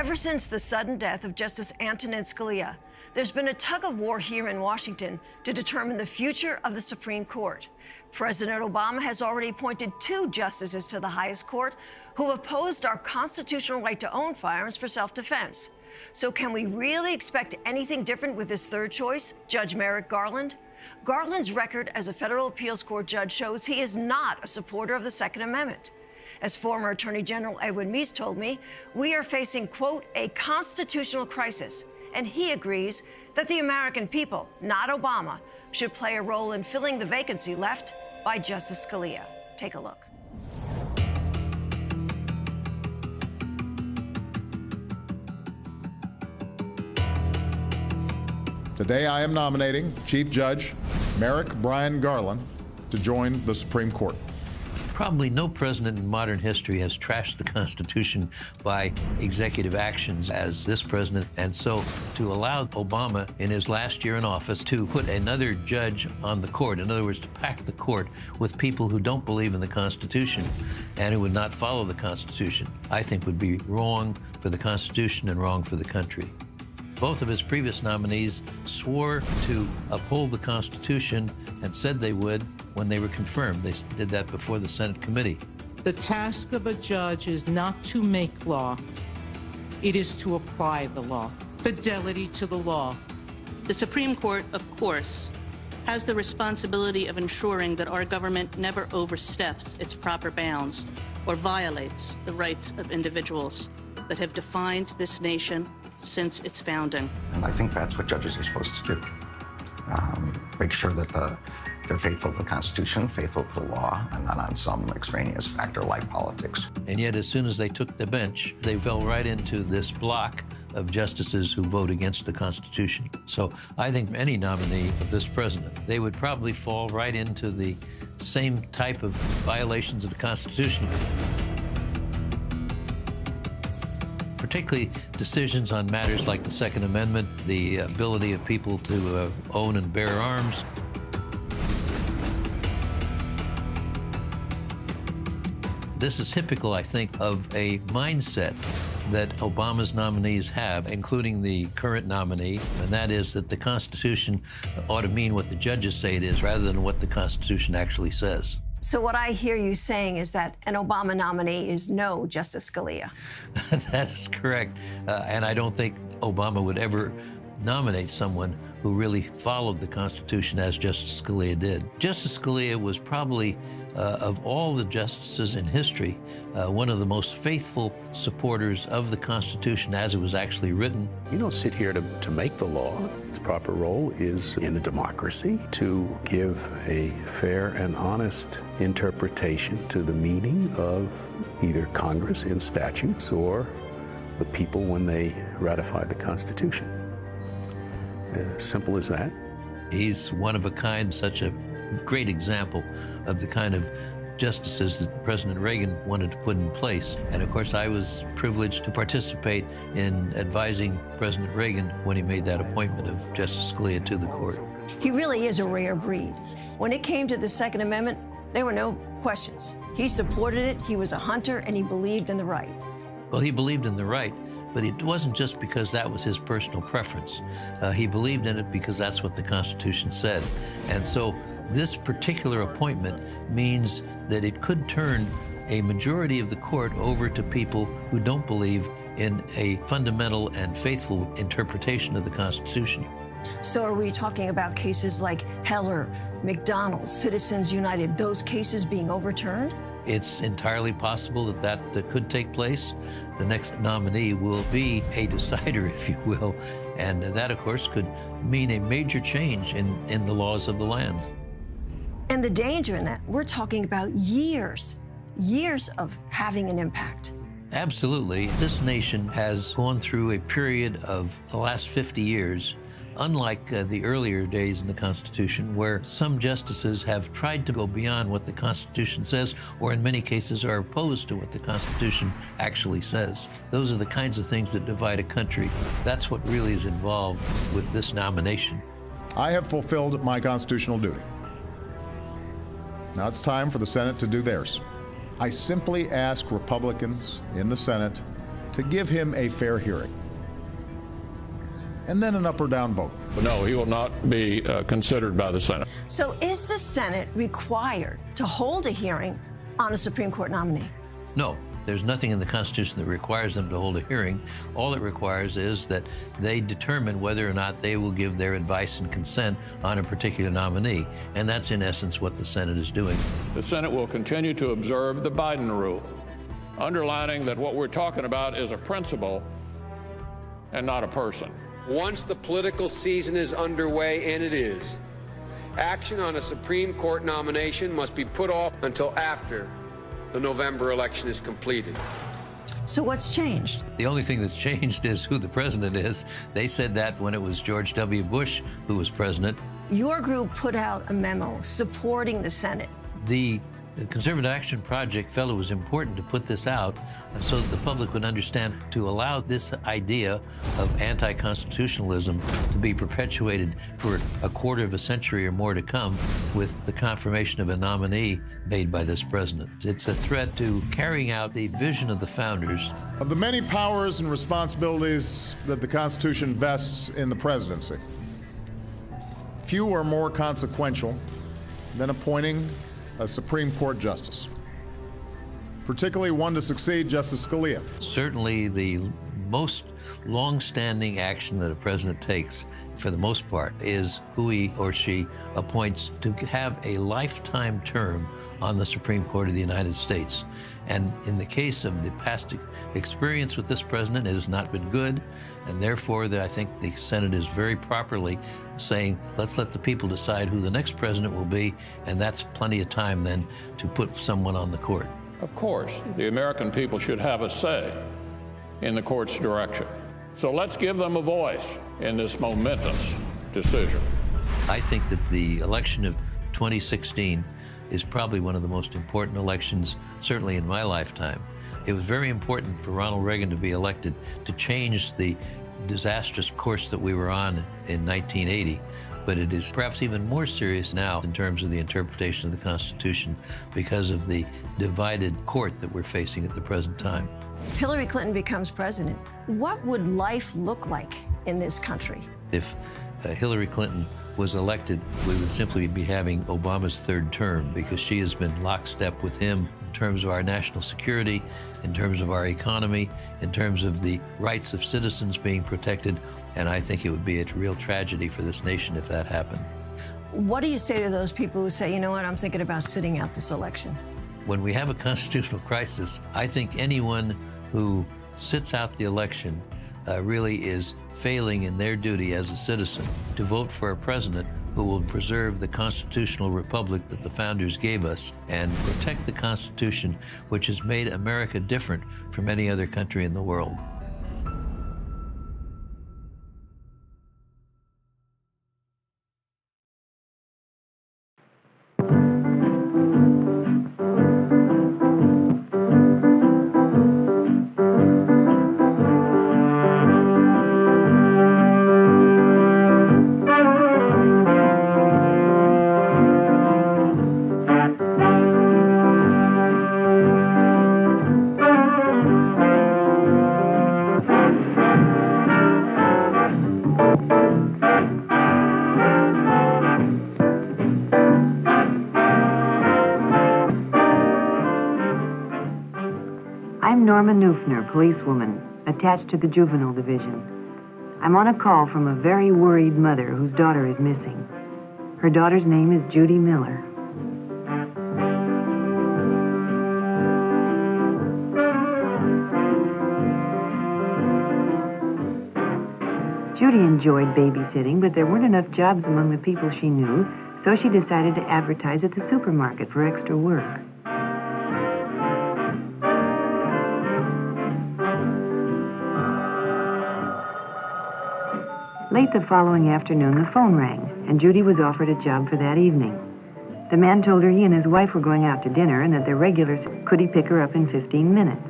Ever since the sudden death of Justice Antonin Scalia, there's been a tug-of-war here in Washington to determine the future of the Supreme Court. President Obama has already appointed 2 justices to the highest court who opposed our constitutional right to own firearms for self-defense. So can we really expect anything different with this third choice, Judge Merrick Garland? Garland's record as a federal appeals court judge shows he is not a supporter of the Second Amendment. As former Attorney General Edwin Meese told me, we are facing, quote, a constitutional crisis. And he agrees that the American people, not Obama, should play a role in filling the vacancy left by Justice Scalia. Take a look. Today I am nominating Chief Judge Merrick Brian Garland to join the Supreme Court. Probably no president in modern history has trashed the Constitution by executive actions as this president. And so to allow Obama in his last year in office to put another judge on the court, in other words, to pack the court with people who don't believe in the Constitution and who would not follow the Constitution, I think would be wrong for the Constitution and wrong for the country. Both of his previous nominees swore to uphold the Constitution and said they would when they were confirmed. They did that before the Senate committee. The task of a judge is not to make law. It is to apply the law. Fidelity to the law. The Supreme Court, of course, has the responsibility of ensuring that our government never oversteps its proper bounds or violates the rights of individuals that have defined this nation since its founding. And I think that's what judges are supposed to do. Make sure that they're faithful to the Constitution, faithful to the law, and not on some extraneous factor like politics. And yet, as soon as they took the bench, they fell right into this block of justices who vote against the Constitution. So I think any nominee of this president, they would probably fall right into the same type of violations of the Constitution. Particularly decisions on matters like the Second Amendment, the ability of people to own and bear arms. This is typical, I think, of a mindset that Obama's nominees have, including the current nominee, and that is that the Constitution ought to mean what the judges say it is rather than what the Constitution actually says. So what I hear you saying is that an Obama nominee is no Justice Scalia. That is correct. And I don't think Obama would ever nominate someone who really followed the Constitution as Justice Scalia did. Justice Scalia was probably, of all the justices in history, one of the most faithful supporters of the Constitution as it was actually written. You don't sit here to make the law. Its proper role is in a democracy to give a fair and honest interpretation to the meaning of either Congress in statutes or the people when they ratify the Constitution. Simple as that. He's one of a kind, such a great example of the kind of justices that President Reagan wanted to put in place. And of course, I was privileged to participate in advising President Reagan when he made that appointment of Justice Scalia to the court. He really is a rare breed. When it came to the Second Amendment, there were no questions. He supported it, he was a hunter, and he believed in the right. Well, he believed in the right, but it wasn't just because that was his personal preference. He believed in it because that's what the Constitution said. And so this particular appointment means that it could turn a majority of the court over to people who don't believe in a fundamental and faithful interpretation of the Constitution. So are we talking about cases like Heller, McDonald, Citizens United, those cases being overturned? It's entirely possible that that could take place. The next nominee will be a decider, if you will, and that, of course, could mean a major change in the laws of the land. And the danger in that, we're talking about years of having an impact. Absolutely. This nation has gone through a period of the last 50 years, unlike the earlier days in the Constitution, where some justices have tried to go beyond what the Constitution says, or in many cases are opposed to what the Constitution actually says. Those are the kinds of things that divide a country. That's what really is involved with this nomination. I have fulfilled my constitutional duty. Now it's time for the Senate to do theirs. I simply ask Republicans in the Senate to give him a fair hearing, and then an up or down vote. No, he will not be considered by the Senate. So is the Senate required to hold a hearing on a Supreme Court nominee? No, there's nothing in the Constitution that requires them to hold a hearing. All it requires is that they determine whether or not they will give their advice and consent on a particular nominee. And that's in essence what the Senate is doing. The Senate will continue to observe the Biden rule, underlining that what we're talking about is a principle and not a person. Once the political season is underway, and it is, action on a Supreme Court nomination must be put off until after the November election is completed. So what's changed? The only thing that's changed is who the president is. They said that when it was George W. Bush who was president. Your group put out a memo supporting the Senate. The Conservative Action Project felt it was important to put this out so that the public would understand, to allow this idea of anti-constitutionalism to be perpetuated for a quarter of a century or more to come with the confirmation of a nominee made by this president. It's a threat to carrying out the vision of the founders. Of the many powers and responsibilities that the Constitution vests in the presidency, few are more consequential than appointing a Supreme Court justice, particularly one to succeed Justice Scalia. Certainly the most long-standing action that a president takes, for the most part, is who he or she appoints to have a lifetime term on the Supreme Court of the United States. And in the case of the past experience with this president, it has not been good, and therefore I think the Senate is very properly saying, let's let the people decide who the next president will be, and that's plenty of time then to put someone on the court. Of course, the American people should have a say in the court's direction. So let's give them a voice in this momentous decision. I think that the election of 2016 is probably one of the most important elections, certainly in my lifetime. It was very important for Ronald Reagan to be elected to change the disastrous course that we were on in 1980. But it is perhaps even more serious now in terms of the interpretation of the Constitution because of the divided court that we're facing at the present time. If Hillary Clinton becomes president, what would life look like in this country? If Hillary Clinton was elected, we would simply be having Obama's third term, because she has been lockstep with him in terms of our national security, in terms of our economy, in terms of the rights of citizens being protected, and I think it would be a real tragedy for this nation if that happened. What do you say to those people who say, you know what, I'm thinking about sitting out this election? When we have a constitutional crisis, I think anyone who sits out the election really is failing in their duty as a citizen to vote for a president who will preserve the constitutional republic that the founders gave us and protect the Constitution, which has made America different from any other country in the world. Policewoman attached to the juvenile division. I'm on a call from a very worried mother whose daughter is missing. Her daughter's name is Judy Miller. Judy enjoyed babysitting, but there weren't enough jobs among the people she knew, so she decided to advertise at the supermarket for extra work. Late the following afternoon, the phone rang, and Judy was offered a job for that evening. The man told her he and his wife were going out to dinner and that their regulars could he pick her up in 15 minutes.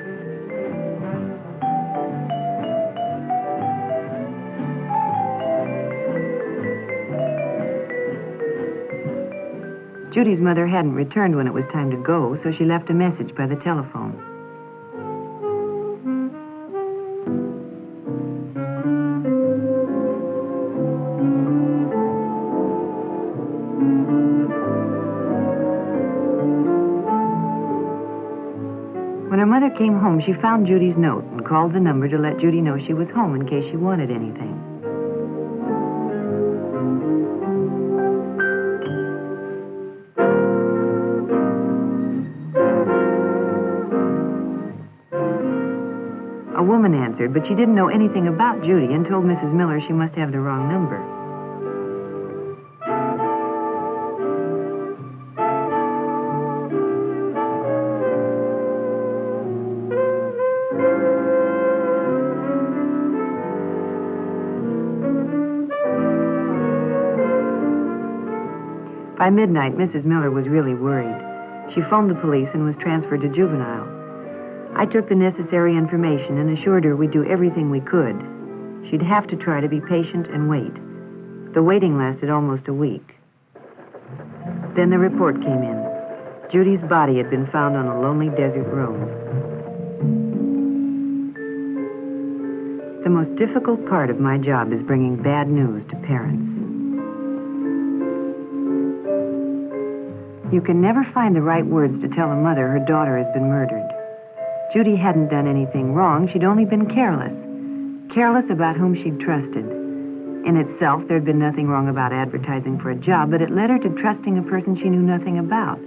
Judy's mother hadn't returned when it was time to go, so she left a message by the telephone. came home, she found Judy's note and called the number to let Judy know she was home in case she wanted anything. A woman answered, but she didn't know anything about Judy and told Mrs. Miller she must have the wrong number. By midnight, Mrs. Miller was really worried. She phoned the police and was transferred to juvenile. I took the necessary information and assured her we'd do everything we could. She'd have to try to be patient and wait. The waiting lasted almost a week. Then the report came in. Judy's body had been found on a lonely desert road. The most difficult part of my job is bringing bad news to parents. You can never find the right words to tell a mother her daughter has been murdered. Judy hadn't done anything wrong. She'd only been careless. Careless about whom she'd trusted. In itself, there'd been nothing wrong about advertising for a job, but it led her to trusting a person she knew nothing about.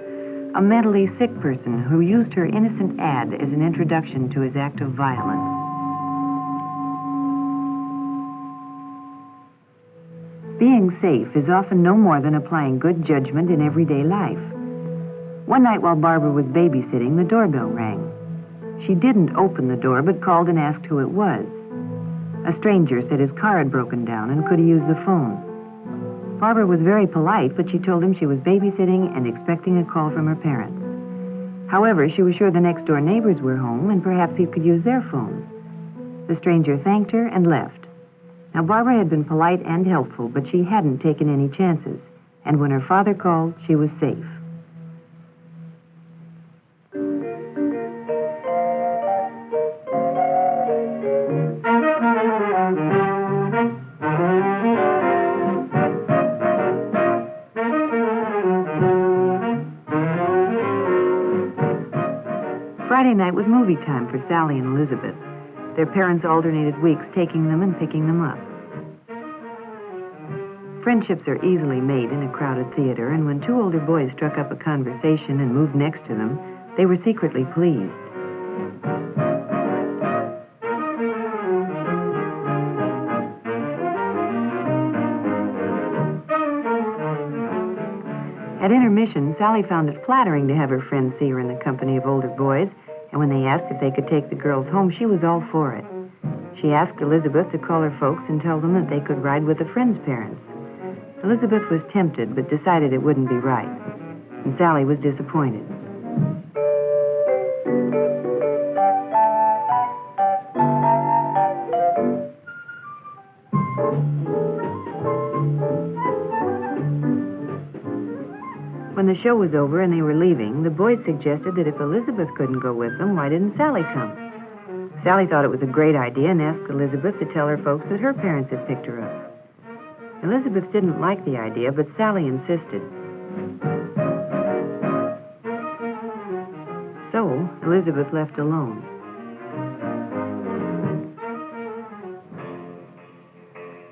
A mentally sick person who used her innocent ad as an introduction to his act of violence. Being safe is often no more than applying good judgment in everyday life. One night while Barbara was babysitting, the doorbell rang. She didn't open the door, but called and asked who it was. A stranger said his car had broken down and could he use the phone. Barbara was very polite, but she told him she was babysitting and expecting a call from her parents. However, she was sure the next-door neighbors were home and perhaps he could use their phone. The stranger thanked her and left. Now, Barbara had been polite and helpful, but she hadn't taken any chances. And when her father called, she was safe. Friday night was movie time for Sally and Elizabeth. Their parents alternated weeks taking them and picking them up. Friendships are easily made in a crowded theater, and when two older boys struck up a conversation and moved next to them, they were secretly pleased. At intermission, Sally found it flattering to have her friends see her in the company of older boys, and when they asked if they could take the girls home, she was all for it. She asked Elizabeth to call her folks and tell them that they could ride with a friend's parents. Elizabeth was tempted, but decided it wouldn't be right, and Sally was disappointed. When the show was over and they were leaving, the boys suggested that if Elizabeth couldn't go with them, why didn't Sally come? Sally thought it was a great idea and asked Elizabeth to tell her folks that her parents had picked her up. Elizabeth didn't like the idea, but Sally insisted. So, Elizabeth left alone.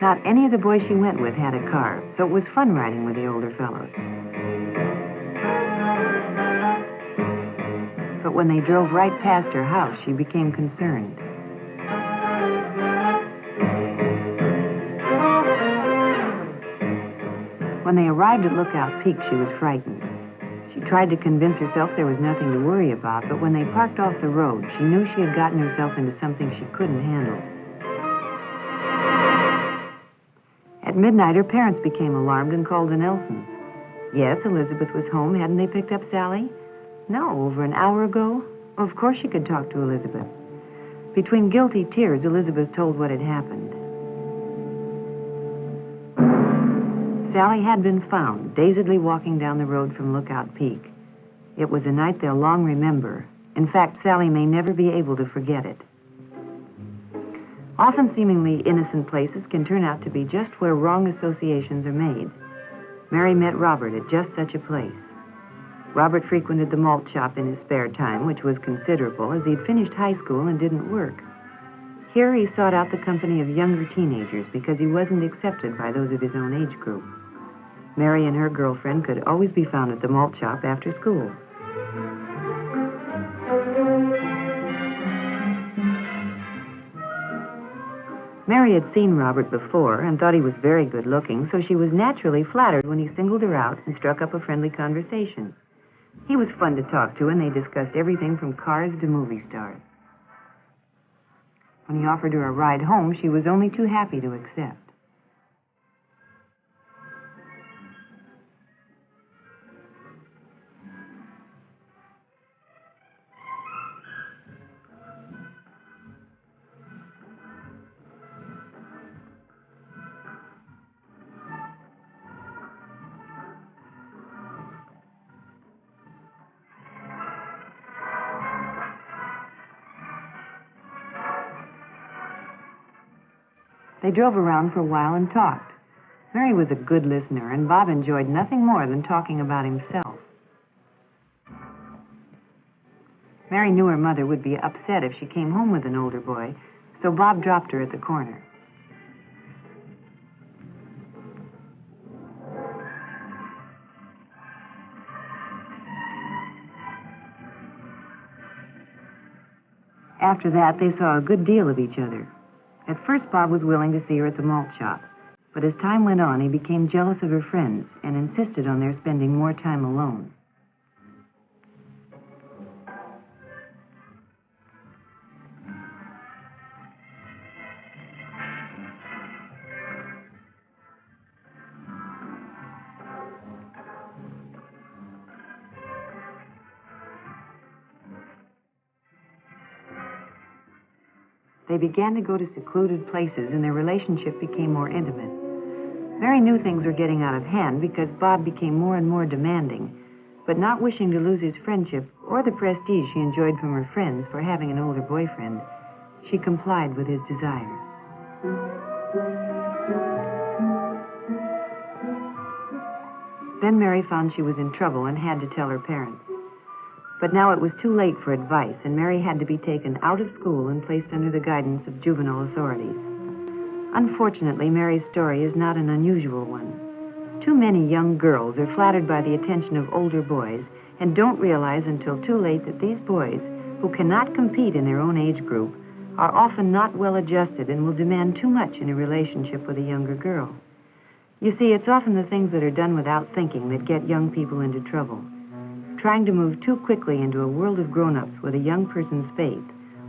Not any of the boys she went with had a car, so it was fun riding with the older fellows. But when they drove right past her house, she became concerned. When they arrived at Lookout Peak, she was frightened. She tried to convince herself there was nothing to worry about, but when they parked off the road, she knew she had gotten herself into something she couldn't handle. At midnight, her parents became alarmed and called the Nelsons. Yes, Elizabeth was home. Hadn't they picked up Sally? No, over an hour ago. Of course she could talk to Elizabeth. Between guilty tears, Elizabeth told what had happened. Sally had been found, dazedly walking down the road from Lookout Peak. It was a night they'll long remember. In fact, Sally may never be able to forget it. Often seemingly innocent places can turn out to be just where wrong associations are made. Mary met Robert at just such a place. Robert frequented the malt shop in his spare time, which was considerable, as he'd finished high school and didn't work. Here he sought out the company of younger teenagers because he wasn't accepted by those of his own age group. Mary and her girlfriend could always be found at the malt shop after school. Mary had seen Robert before and thought he was very good looking, so she was naturally flattered when he singled her out and struck up a friendly conversation. He was fun to talk to, and they discussed everything from cars to movie stars. When he offered her a ride home, she was only too happy to accept. They drove around for a while and talked. Mary was a good listener, and Bob enjoyed nothing more than talking about himself. Mary knew her mother would be upset if she came home with an older boy, so Bob dropped her at the corner. After that, they saw a good deal of each other. At first, Bob was willing to see her at the malt shop, but as time went on, he became jealous of her friends and insisted on their spending more time alone. They began to go to secluded places, and their relationship became more intimate. Mary knew things were getting out of hand because Bob became more and more demanding, but not wishing to lose his friendship or the prestige she enjoyed from her friends for having an older boyfriend, she complied with his desire. Then Mary found she was in trouble and had to tell her parents. But now it was too late for advice, and Mary had to be taken out of school and placed under the guidance of juvenile authorities. Unfortunately, Mary's story is not an unusual one. Too many young girls are flattered by the attention of older boys and don't realize until too late that these boys, who cannot compete in their own age group, are often not well adjusted and will demand too much in a relationship with a younger girl. You see, it's often the things that are done without thinking that get young people into trouble. Trying to move too quickly into a world of grown-ups with a young person's faith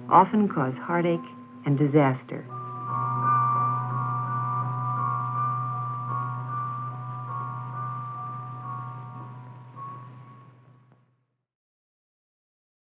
often cause heartache and disaster.